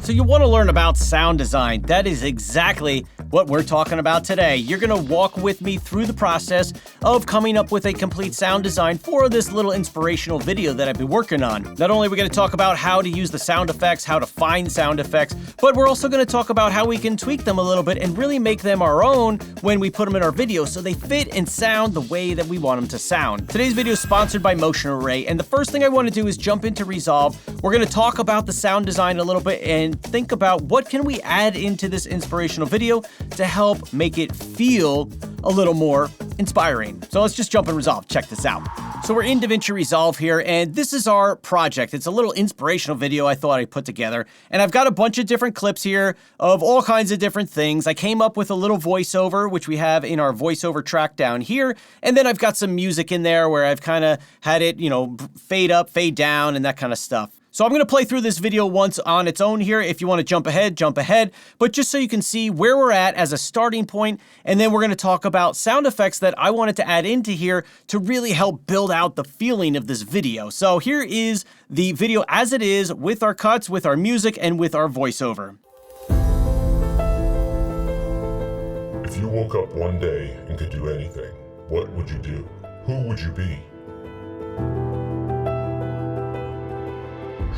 So you want to learn about sound design. That is exactly what we're talking about today. You're going to walk with me through the process of coming up with a complete sound design for this little inspirational video that I've been working on. Not only are we going to talk about how to use the sound effects, how to find sound effects, but we're also going to talk about how we can tweak them a little bit and really make them our own when we put them in our video so they fit and sound the way that we want them to sound. Today's video is sponsored by Motion Array, and the first thing I want to do is jump into Resolve. We're going to talk about the sound design a little bit and think about what can we add into this inspirational video to help make it feel a little more inspiring. So let's just jump in Resolve. Check this out. So we're in Davinci Resolve here, and this is our project. It's a little inspirational video I thought I'd put together, and I've got a bunch of different clips here of all kinds of different things. I came up with a little voiceover, which we have in our voiceover track down here, and then I've got some music in there where I've kind of had it, fade up, fade down, and that kind of stuff. So I'm going to play through this video once on its own here. If you want to jump ahead, but just so you can see where we're at as a starting point, and then we're going to talk about sound effects that I wanted to add into here to really help build out the feeling of this video. So here is the video as it is with our cuts, with our music, and with our voiceover. If you woke up one day and could do anything, what would you do? Who would you be?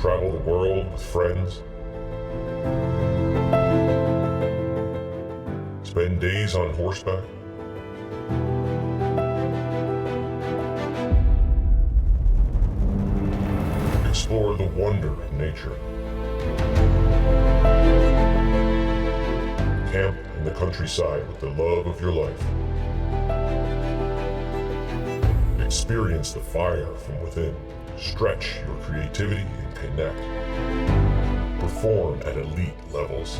Travel the world with friends? Spend days on horseback? Explore the wonder of nature? Camp in the countryside with the love of your life? Experience the fire from within? Stretch your creativity and connect. Perform at elite levels.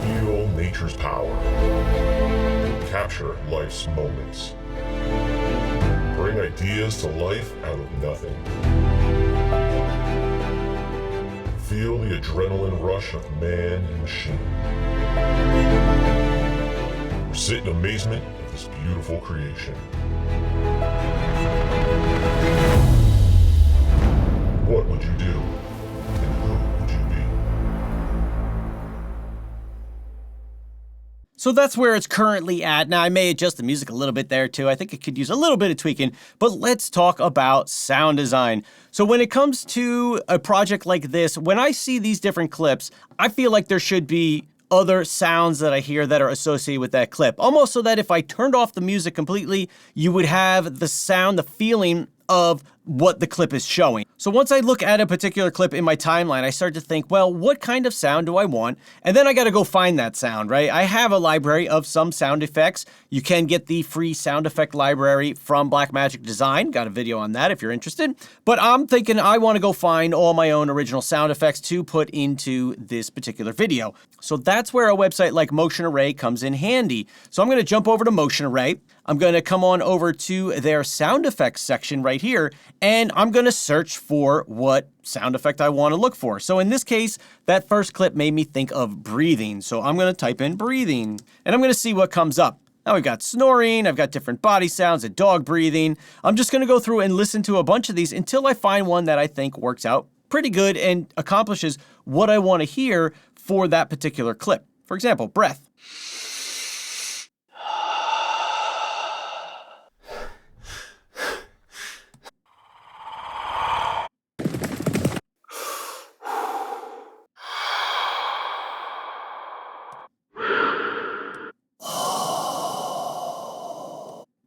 Feel nature's power. Capture life's moments. Bring ideas to life out of nothing. Feel the adrenaline rush of man and machine. Or sit in amazement of this beautiful creation. What would you do? And who would you be? So that's where it's currently at. Now, I may adjust the music a little bit there too. I think it could use a little bit of tweaking, but let's talk about sound design. So when it comes to a project like this, when I see these different clips, I feel like there should be other sounds that I hear that are associated with that clip. Almost so that if I turned off the music completely, you would have the sound, the feeling of what the clip is showing. So once I look at a particular clip in my timeline, I start to think, well, what kind of sound do I want? And then I got to go find that sound, right? I have a library of some sound effects. You can get the free sound effect library from Blackmagic Design. Got a video on that if you're interested. But I'm thinking I want to go find all my own original sound effects to put into this particular video. So that's where a website like Motion Array comes in handy. So I'm going to jump over to Motion Array. I'm going to come on over to their sound effects section right here, and I'm going to search for what sound effect I want to look for. So in this case, that first clip made me think of breathing. So I'm going to type in breathing, and I'm going to see what comes up. Now we've got snoring, I've got different body sounds, a dog breathing. I'm just going to go through and listen to a bunch of these until I find one that I think works out pretty good and accomplishes what I want to hear for that particular clip. For example, breath.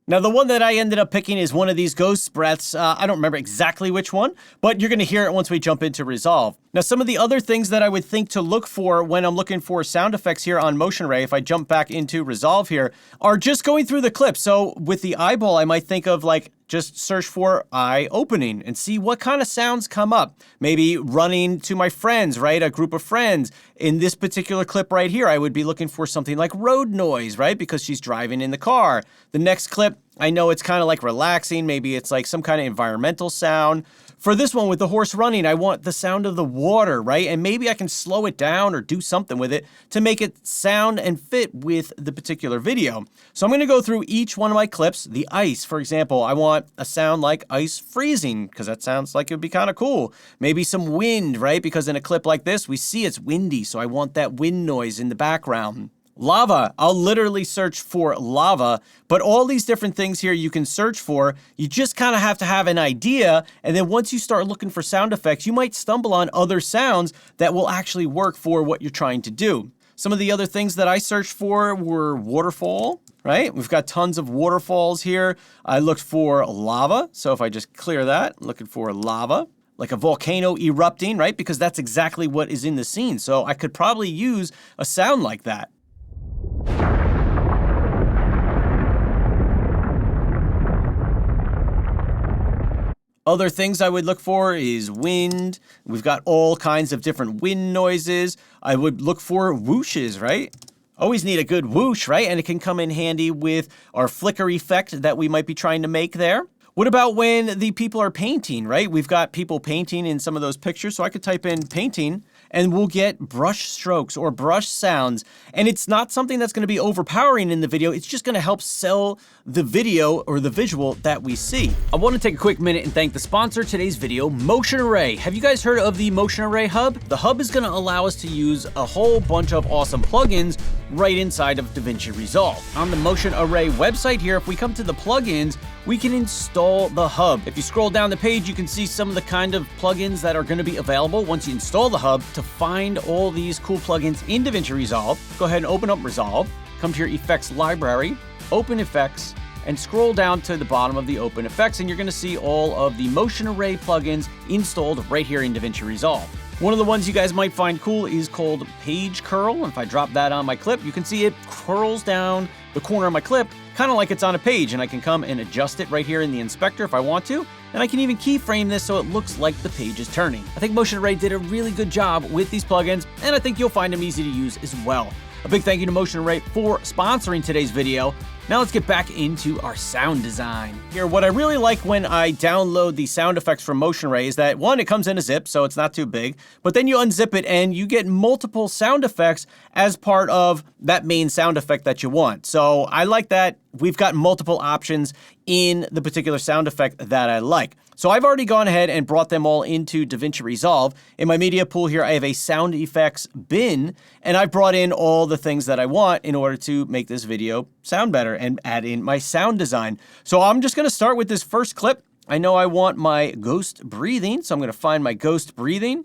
Now, the one that I ended up picking is one of these ghost breaths. I don't remember exactly which one, but you're going to hear it once we jump into Resolve. Now, some of the other things that I would think to look for when I'm looking for sound effects here on Motion Array, if I jump back into Resolve here, are just going through the clip. So with the eyeball, I might think of like just search for eye opening and see what kind of sounds come up. Maybe running to my friends, right? A group of friends. In this particular clip right here, I would be looking for something like road noise, right? Because she's driving in the car. The next clip, I know it's kind of like relaxing. Maybe it's like some kind of environmental sound. For this one with the horse running, I want the sound of the water, right? And maybe I can slow it down or do something with it to make it sound and fit with the particular video. So I'm going to go through each one of my clips. The ice, for example, I want a sound like ice freezing because that sounds like it would be kind of cool. Maybe some wind, right? Because in a clip like this, we see it's windy, so I want that wind noise in the background. Lava, I'll literally search for lava, but all these different things here you can search for, you just kind of have to have an idea, and then once you start looking for sound effects, you might stumble on other sounds that will actually work for what you're trying to do. Some of the other things that I searched for were waterfall, right? We've got tons of waterfalls here. I looked for lava, so if I just clear that, I'm looking for lava. Like a volcano erupting, right? Because that's exactly what is in the scene, so I could probably use a sound like that. Other things I would look for is wind. We've got all kinds of different wind noises. I would look for whooshes, right? Always need a good whoosh, right? And it can come in handy with our flicker effect that we might be trying to make there. What about when the people are painting, right? We've got people painting in some of those pictures, so I could type in painting and we'll get brush strokes or brush sounds. And it's not something that's going to be overpowering in the video. It's just going to help sell the video or the visual that we see. I want to take a quick minute and thank the sponsor of today's video, Motion Array. Have you guys heard of the Motion Array Hub? The Hub is going to allow us to use a whole bunch of awesome plugins right inside of Davinci Resolve. On the Motion Array website here, if we come to the plugins, we can install the Hub. If you scroll down the page, you can see some of the kind of plugins that are going to be available once you install the Hub. To find all these cool plugins in Davinci Resolve, go ahead and open up Resolve, come to your effects library, open effects, and scroll down to the bottom of the open effects, and you're going to see all of the Motion Array plugins installed right here in Davinci Resolve. One of the ones you guys might find cool is called Page Curl. And if I drop that on my clip, you can see it curls down the corner of my clip, kind of like it's on a page, and I can come and adjust it right here in the inspector if I want to. And I can even keyframe this so it looks like the page is turning. I think Motion Array did a really good job with these plugins, and I think you'll find them easy to use as well. A big thank you to Motion Array for sponsoring today's video. Now let's get back into our sound design. Here, what I really like when I download the sound effects from Motion Array is that, one, it comes in a zip, so it's not too big, but then you unzip it and you get multiple sound effects as part of that main sound effect that you want. So I like that we've got multiple options in the particular sound effect that I like. So I've already gone ahead and brought them all into Davinci Resolve. In my media pool here, I have a sound effects bin, and I've brought in all the things that I want in order to make this video sound better and add in my sound design. So I'm just gonna start with this first clip. I know I want my ghost breathing, so I'm gonna find my ghost breathing.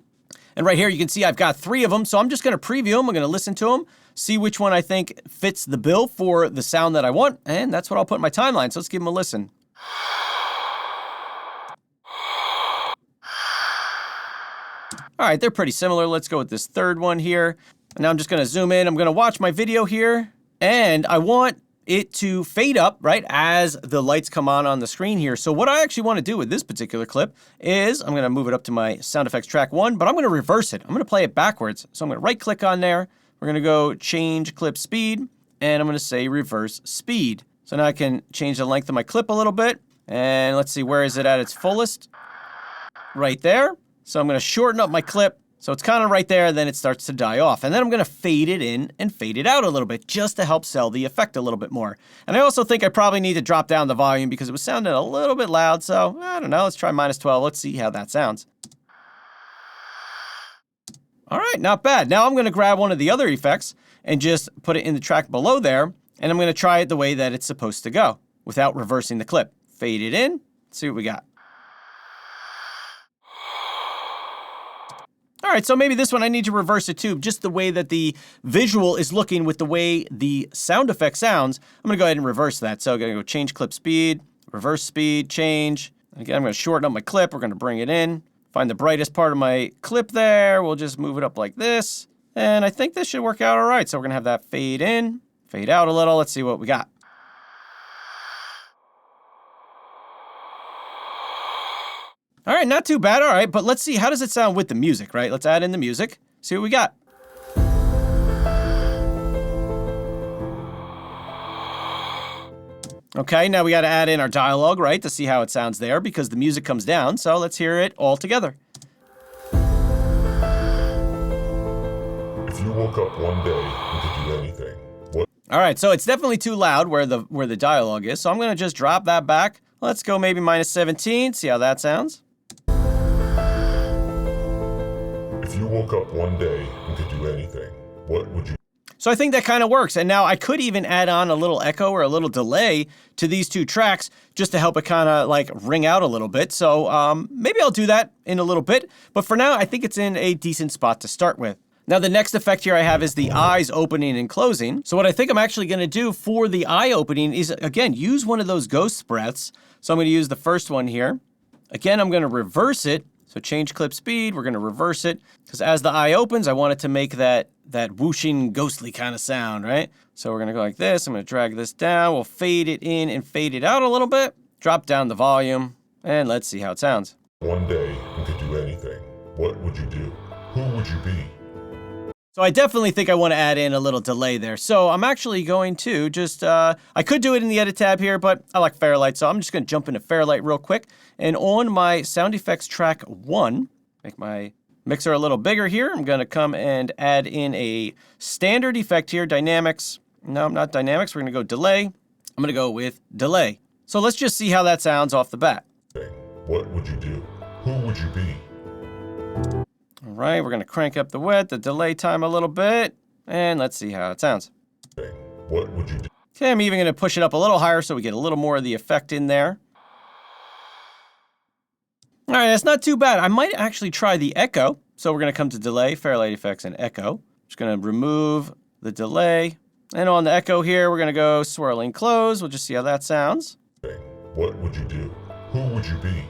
And right here, you can see I've got 3 of them, so I'm just gonna preview them. I'm gonna listen to them, see which one I think fits the bill for the sound that I want, and that's what I'll put in my timeline. So let's give them a listen. All right, they're pretty similar. Let's go with this third one here. And now I'm just gonna zoom in. I'm gonna watch my video here, and I want it to fade up, right, as the lights come on the screen here. So what I actually wanna do with this particular clip is I'm gonna move it up to my sound effects track 1, but I'm gonna reverse it. I'm gonna play it backwards. So I'm gonna right click on there. We're gonna go change clip speed, and I'm gonna say reverse speed. So now I can change the length of my clip a little bit. And let's see, where is it at its fullest? Right there. So I'm gonna shorten up my clip, so it's kind of right there, then it starts to die off. And then I'm gonna fade it in and fade it out a little bit, just to help sell the effect a little bit more. And I also think I probably need to drop down the volume because it was sounding a little bit loud, so I don't know, let's try -12. Let's see how that sounds. All right, not bad. Now I'm gonna grab one of the other effects and just put it in the track below there, and I'm gonna try it the way that it's supposed to go, without reversing the clip. Fade it in, see what we got. All right, so maybe this one I need to reverse it too, just the way that the visual is looking with the way the sound effect sounds. I'm gonna go ahead and reverse that. So I'm gonna go change clip speed, reverse speed, change. Again, I'm gonna shorten up my clip. We're gonna bring it in, find the brightest part of my clip there. We'll just move it up like this. And I think this should work out all right. So we're gonna have that fade in, fade out a little. Let's see what we got. All right, not too bad, all right, but let's see, how does it sound with the music, right? Let's add in the music, see what we got. Okay, now we got to add in our dialogue, right, to see how it sounds there because the music comes down. So let's hear it all together. If you woke up one day and could do anything, what? All right, so it's definitely too loud where the dialogue is. So I'm going to just drop that back. Let's go maybe -17. See how that sounds. If you woke up one day and could do anything, what would you? So I think that kind of works. And now I could even add on a little echo or a little delay to these two tracks just to help it kind of like ring out a little bit. So maybe I'll do that in a little bit. But for now, I think it's in a decent spot to start with. Now, the next effect here I have is the eyes opening and closing. So what I think I'm actually going to do for the eye opening is, again, use one of those ghost breaths. So I'm going to use the first one here. Again, I'm going to reverse it. So change clip speed, we're going to reverse it. Because as the eye opens, I want it to make that whooshing, ghostly kind of sound, right? So we're going to go like this. I'm going to drag this down. We'll fade it in and fade it out a little bit. Drop down the volume, and let's see how it sounds. One day and could do anything, what would you do? Who would you be? So I definitely think I want to add in a little delay there. So I'm actually going to just, I could do it in the edit tab here, but I like Fairlight. So I'm just going to jump into Fairlight real quick. And on my sound effects track 1, make my mixer a little bigger here. I'm going to come and add in a standard effect here, dynamics. No, not dynamics. We're going to go delay. I'm going to go with delay. So let's just see how that sounds off the bat. What would you do? Who would you be? All right, we're going to crank up the delay time a little bit, and let's see how it sounds. What would you do? Okay, I'm even going to push it up a little higher so we get a little more of the effect in there. All right, that's not too bad. I might actually try the echo. So we're going to come to delay, Fairlight effects, and echo. Just going to remove the delay. And on the echo here, we're going to go swirling close. We'll just see how that sounds. What would you do? Who would you be?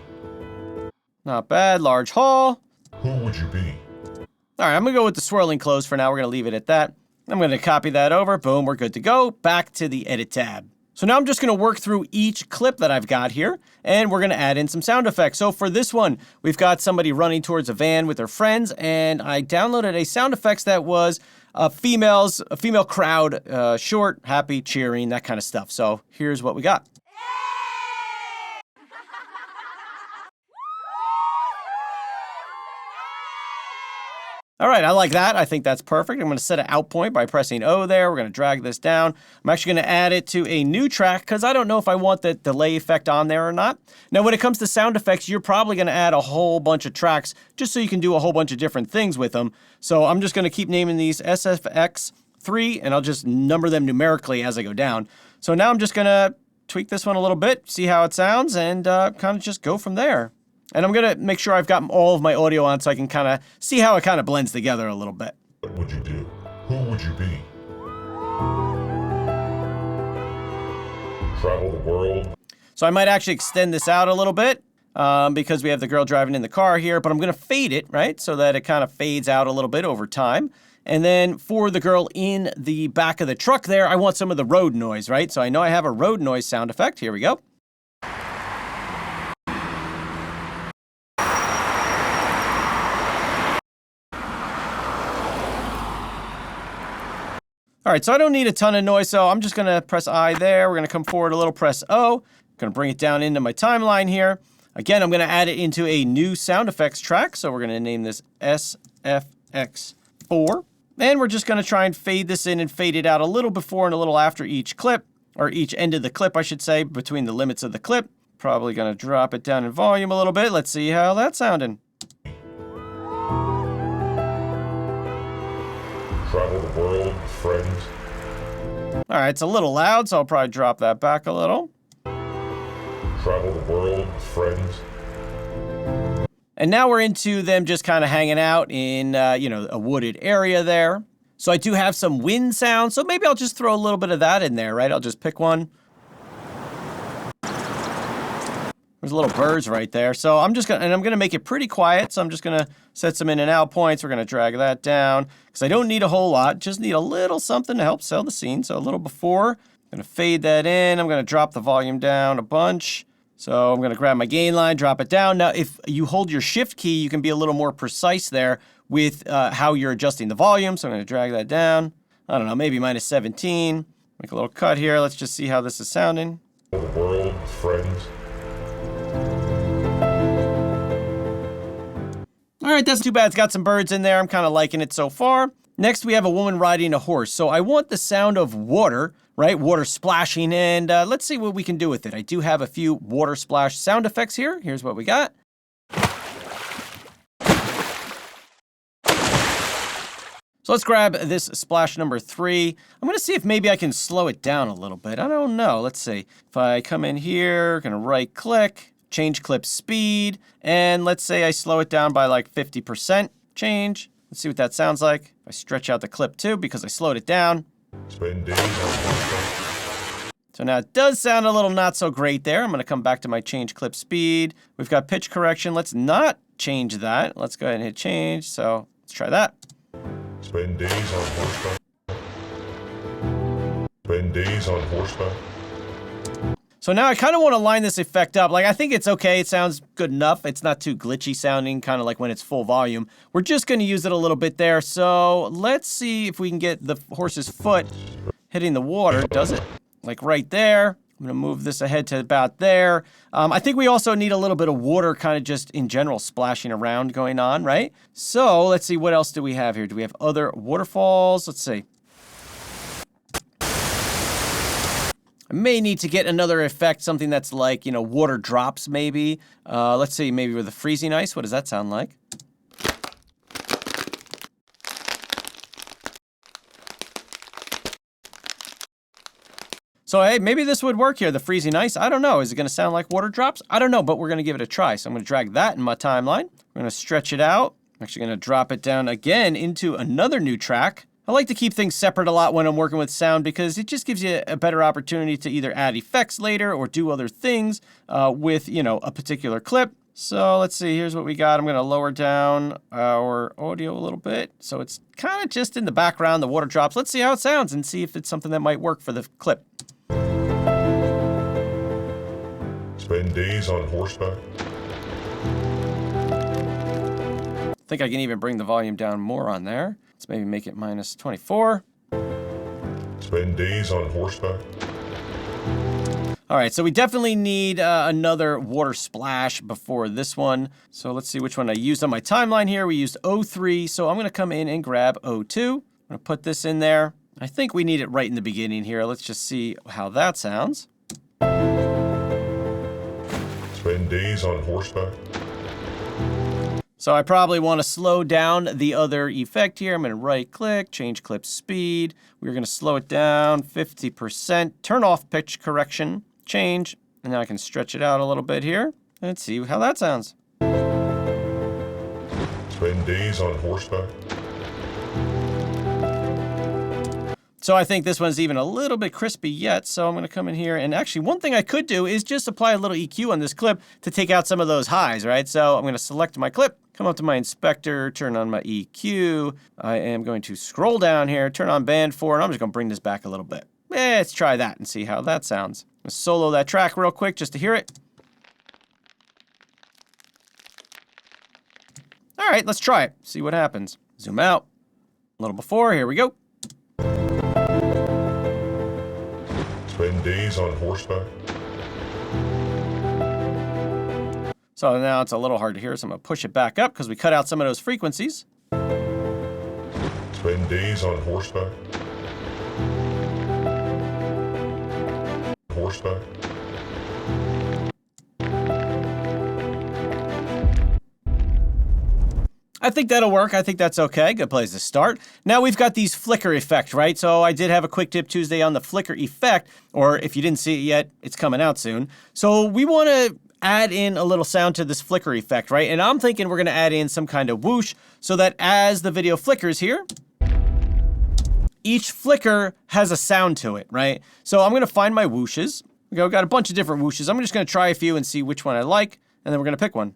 Not bad, large haul. Who would you be? All right, I'm going to go with the swirling close for now. We're going to leave it at that. I'm going to copy that over. Boom, we're good to go. Back to the edit tab. So now I'm just going to work through each clip that I've got here, and we're going to add in some sound effects. So for this one, we've got somebody running towards a van with their friends, and I downloaded a sound effects that was a female crowd, short, happy, cheering, that kind of stuff. So here's what we got. All right, I like that. I think that's perfect. I'm going to set an out point by pressing O there. We're going to drag this down. I'm actually going to add it to a new track because I don't know if I want the delay effect on there or not. Now, when it comes to sound effects, you're probably going to add a whole bunch of tracks just so you can do a whole bunch of different things with them. So I'm just going to keep naming these SFX 3, and I'll just number them numerically as I go down. So now I'm just going to tweak this one a little bit, see how it sounds, and kind of just go from there. And I'm going to make sure I've got all of my audio on so I can kind of see how it kind of blends together a little bit. What would you do? Who would you be? Travel the world. So I might actually extend this out a little bit because we have the girl driving in the car here, but I'm going to fade it, right, so that it kind of fades out a little bit over time. And then for the girl in the back of the truck there, I want some of the road noise, right? So I know I have a road noise sound effect. Here we go. All right, so I don't need a ton of noise, so I'm just going to press I there. We're going to come forward a little, press O. I'm going to bring it down into my timeline here. Again, I'm going to add it into a new sound effects track, so we're going to name this SFX 4. And we're just going to try and fade this in and fade it out a little before and a little after each clip, or each end of the clip, I should say, between the limits of the clip. Probably going to drop it down in volume a little bit. Let's see how that's sounding. Travel the world with friends. All right, it's a little loud, so I'll probably drop that back a little. Travel the world with friends. And now we're into them just kind of hanging out in, a wooded area there. So I do have some wind sound, so maybe I'll just throw a little bit of that in there, right? I'll just pick one. There's little birds right there. So I'm going to make it pretty quiet. So I'm just going to set some in and out points. We're going to drag that down because I don't need a whole lot. Just need a little something to help sell the scene. So a little before, I'm going to fade that in. I'm going to drop the volume down a bunch. So I'm going to grab my gain line, drop it down. Now, if you hold your shift key, you can be a little more precise there with how you're adjusting the volume. So I'm going to drag that down. I don't know, maybe -17. Make a little cut here. Let's just see how this is sounding. The world, friends. All right, that's too bad. It's got some birds in there. I'm kind of liking it so far. Next, we have a woman riding a horse. So I want the sound of water, right? Water splashing, and let's see what we can do with it. I do have a few water splash sound effects here. Here's what we got. So let's grab this splash number 3. I'm gonna see if maybe I can slow it down a little bit. I don't know, let's see. If I come in here, gonna right click, change clip speed, and let's say I slow it down by like 50% change. Let's see what that sounds like. If I stretch out the clip too, because I slowed it down. Spend days on So now it does sound a little not so great there. I'm gonna come back to my change clip speed. We've got pitch correction. Let's not change that. Let's go ahead and hit change. So let's try that. Spend days on horseback. Spend days on horseback. So now I kind of want to line this effect up. Like, I think it's okay. It sounds good enough. It's not too glitchy sounding, kind of like when it's full volume. We're just going to use it a little bit there. So let's see if we can get the horse's foot hitting the water. Does it? Like right there. I'm going to move this ahead to about there. I think we also need a little bit of water kind of just in general splashing around going on, right? So let's see, what else do we have here? Do we have other waterfalls? Let's see. I may need to get another effect, something that's like, you know, water drops maybe. Let's see, maybe with the freezing ice. What does that sound like? So, hey, maybe this would work here, the freezing ice. I don't know. Is it going to sound like water drops? I don't know, but we're going to give it a try. So I'm going to drag that in my timeline. We're going to stretch it out. I'm actually going to drop it down again into another new track. I like to keep things separate a lot when I'm working with sound because it just gives you a better opportunity to either add effects later or do other things with, you know, a particular clip. So let's see, here's what we got. I'm going to lower down our audio a little bit. So it's kind of just in the background, the water drops. Let's see how it sounds and see if it's something that might work for the clip. Spend days on horseback. I think I can even bring the volume down more on there. Let's maybe make it minus 24. Spend days on horseback. All right, so we definitely need another water splash before this one. So let's see which one I used on my timeline here. We used 03, so I'm gonna come in and grab 02. I'm gonna put this in there. I think we need it right in the beginning here. Let's just see how that sounds. Spend days on horseback. So I probably want to slow down the other effect here. I'm going to right click, change clip speed. We're going to slow it down 50%, turn off pitch correction, change, and now I can stretch it out a little bit here. Let's see how that sounds. Spend days on horseback. So I think this one's even a little bit crispy yet, so I'm going to come in here, and actually one thing I could do is just apply a little EQ on this clip to take out some of those highs, right? So I'm going to select my clip, come up to my inspector, turn on my EQ. I am going to scroll down here, turn on band 4, and I'm just going to bring this back a little bit. Let's try that and see how that sounds. I'm going to solo that track real quick just to hear it. All right, let's try it, see what happens. Zoom out. A little before, here we go. Spend days on horseback. So now it's a little hard to hear, so I'm going to push it back up because we cut out some of those frequencies. Spend days on horseback. Horseback. I think that'll work. I think that's okay. Good place to start. Now we've got these flicker effects, right? So I did have a quick tip Tuesday on the flicker effect, or if you didn't see it yet, it's coming out soon. So we want to add in a little sound to this flicker effect, right? And I'm thinking we're going to add in some kind of whoosh so that as the video flickers here, each flicker has a sound to it, right? So I'm going to find my whooshes. We've got a bunch of different whooshes. I'm just going to try a few and see which one I like, and then we're going to pick one.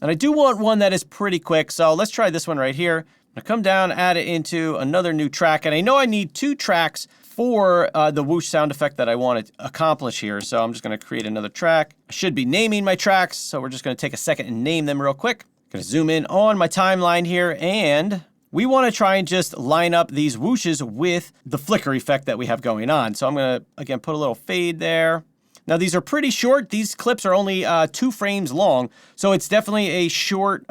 And I do want one that is pretty quick, so let's try this one right here. I'm gonna come down, add it into another new track, and I know I need 2 tracks for the whoosh sound effect that I want to accomplish here, so I'm just gonna create another track. I should be naming my tracks, so we're just gonna take a second and name them real quick. Gonna zoom in on my timeline here, and we want to try and just line up these whooshes with the flicker effect that we have going on. So I'm going to, again, put a little fade there. Now, these are pretty short. These clips are only 2 frames long, so it's definitely a short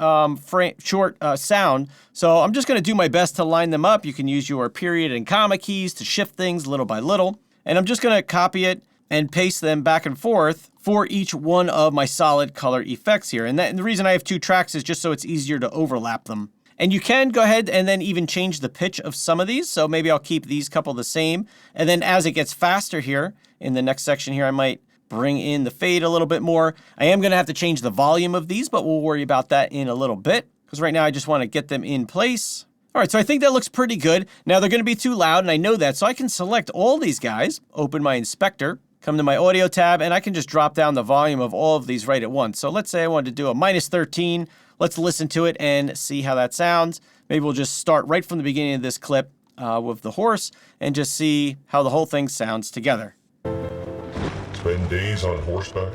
sound. So I'm just going to do my best to line them up. You can use your period and comma keys to shift things little by little. And I'm just going to copy it and paste them back and forth for each one of my solid color effects here. And the reason I have 2 tracks is just so it's easier to overlap them. And you can go ahead and then even change the pitch of some of these. So maybe I'll keep these couple the same. And then as it gets faster here, in the next section here, I might bring in the fade a little bit more. I am going to have to change the volume of these, but we'll worry about that in a little bit, because right now I just want to get them in place. All right, so I think that looks pretty good. Now they're going to be too loud, and I know that, so I can select all these guys, open my inspector, come to my audio tab, and I can just drop down the volume of all of these right at once. So let's say I wanted to do a -13. Let's listen to it and see how that sounds. Maybe we'll just start right from the beginning of this clip with the horse and just see how the whole thing sounds together. Spend days on horseback.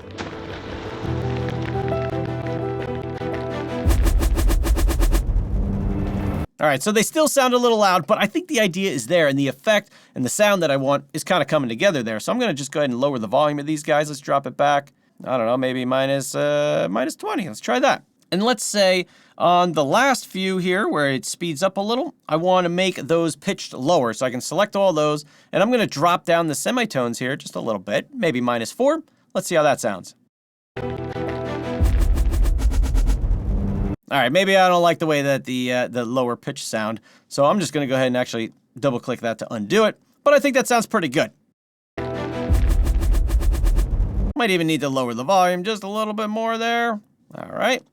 All right, so they still sound a little loud, but I think the idea is there, and the effect and the sound that I want is kind of coming together there. So I'm going to just go ahead and lower the volume of these guys. Let's drop it back. I don't know, maybe minus 20. Let's try that. And let's say on the last few here where it speeds up a little, I want to make those pitched lower. So I can select all those, and I'm going to drop down the semitones here just a little bit, maybe -4. Let's see how that sounds. All right, maybe I don't like the way that the lower pitch sound, so I'm just going to go ahead and actually double-click that to undo it. But I think that sounds pretty good. Might even need to lower the volume just a little bit more there. All right.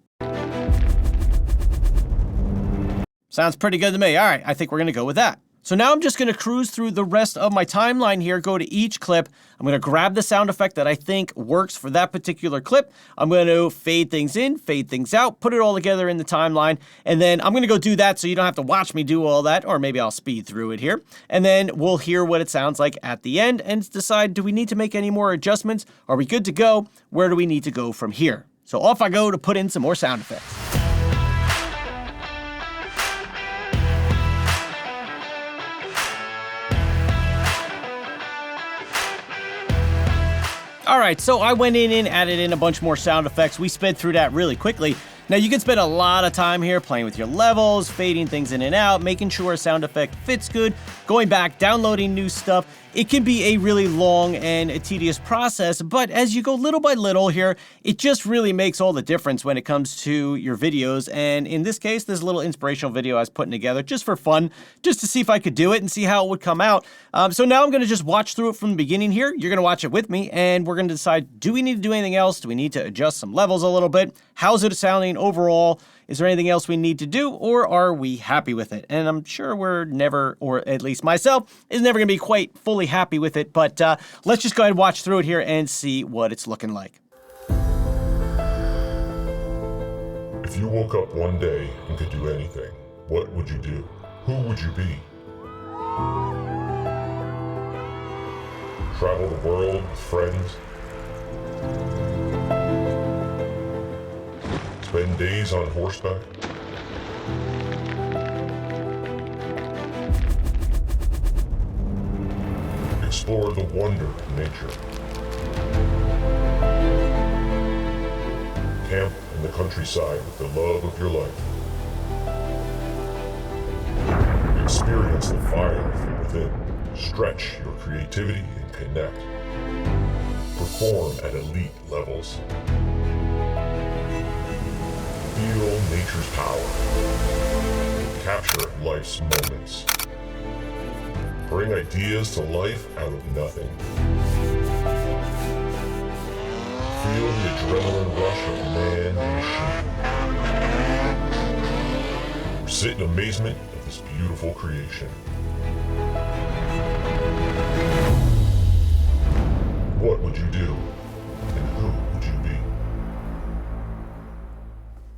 Sounds pretty good to me. All right, I think we're going to go with that. So now I'm just going to cruise through the rest of my timeline here, go to each clip. I'm going to grab the sound effect that I think works for that particular clip. I'm going to fade things in, fade things out, put it all together in the timeline, and then I'm going to go do that so you don't have to watch me do all that, or maybe I'll speed through it here. And then we'll hear what it sounds like at the end and decide, do we need to make any more adjustments? Are we good to go? Where do we need to go from here? So off I go to put in some more sound effects. All right, so I went in and added in a bunch more sound effects. We sped through that really quickly. Now you can spend a lot of time here playing with your levels, fading things in and out, making sure a sound effect fits good, going back, downloading new stuff. It can be a really long and a tedious process, but as you go little by little here, it just really makes all the difference when it comes to your videos. And in this case, this little inspirational video I was putting together just for fun, just to see if I could do it and see how it would come out. So now I'm going to just watch through it from the beginning here. You're going to watch it with me, and we're going to decide, do we need to do anything else? Do we need to adjust some levels a little bit? How's it sounding overall? Is there anything else we need to do, or are we happy with it? And I'm sure we're never, or at least myself, is never going to be quite fully happy with it, but let's just go ahead and watch through it here and see what it's looking like. If you woke up one day and could do anything, what would you do? Who would you be? Travel the world with friends? Spend days on horseback? Explore the wonder of nature. Camp in the countryside with the love of your life. Experience the fire from within. Stretch your creativity and connect. Perform at elite levels. Feel nature's power. Capture life's moments. Bring ideas to life out of nothing. Feel the adrenaline rush of man and machine. Sit in amazement of this beautiful creation. What would you do? And who would you be?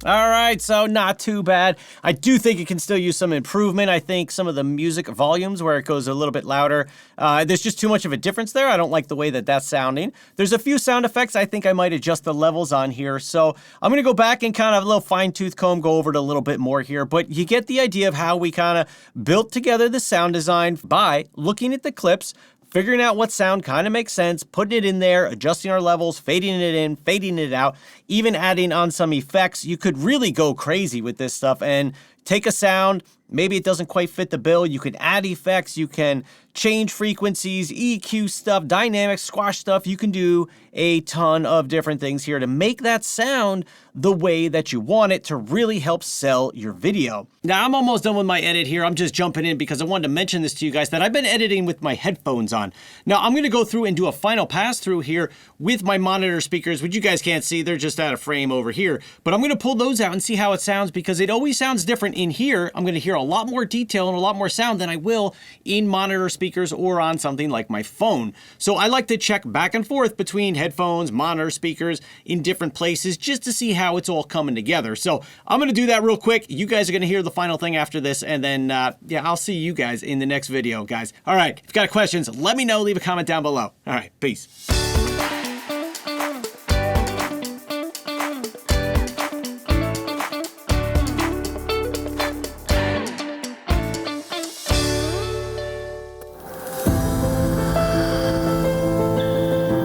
All right, so not too bad. I do think it can still use some improvement. I think some of the music volumes where it goes a little bit louder, there's just too much of a difference there. I don't like the way that that's sounding. There's a few sound effects I think I might adjust the levels on here. So I'm going to go back and kind of a little fine-tooth comb, go over it a little bit more here. But you get the idea of how we kind of built together the sound design by looking at the clips, figuring out what sound kind of makes sense, putting it in there, adjusting our levels, fading it in, fading it out, even adding on some effects. You could really go crazy with this stuff and take a sound, maybe it doesn't quite fit the bill, you can add effects, you can change frequencies, EQ stuff, dynamics, squash stuff. You can do a ton of different things here to make that sound the way that you want it to really help sell your video. Now, I'm almost done with my edit here. I'm just jumping in because I wanted to mention this to you guys that I've been editing with my headphones on. Now, I'm going to go through and do a final pass through here with my monitor speakers, which you guys can't see. They're just out of frame over here. But I'm going to pull those out and see how it sounds because it always sounds different in here. I'm going to hear a lot more detail and a lot more sound than I will in monitor speakers or on something like my phone. So I like to check back and forth between headphones, monitor speakers in different places just to see how it's all coming together. So I'm going to do that real quick. You guys are going to hear the final thing after this, and then yeah, I'll see you guys in the next video, guys. All right, if you've got questions, let me know. Leave a comment down below. All right, peace.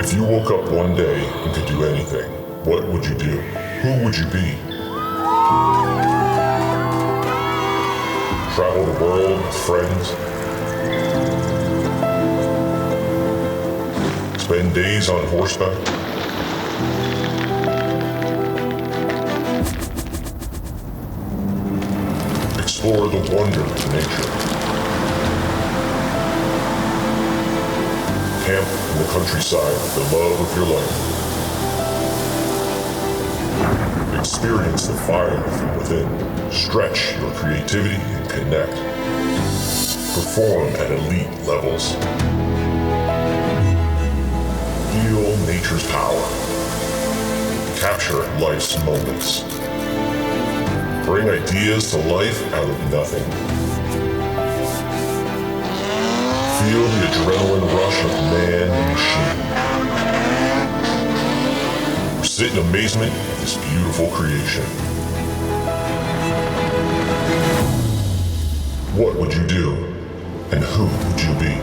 If you woke up one day and could do anything, what would you do? Who would you be? Travel the world with friends? Spend days on horseback? Explore the wonder of nature? Camp in the countryside with the love of your life? Experience the fire from within. Stretch your creativity and connect. Perform at elite levels. Feel nature's power. Capture life's moments. Bring ideas to life out of nothing. Feel the adrenaline rush of man and machine. Sit in amazement at this beautiful creation. What would you do? And who would you be?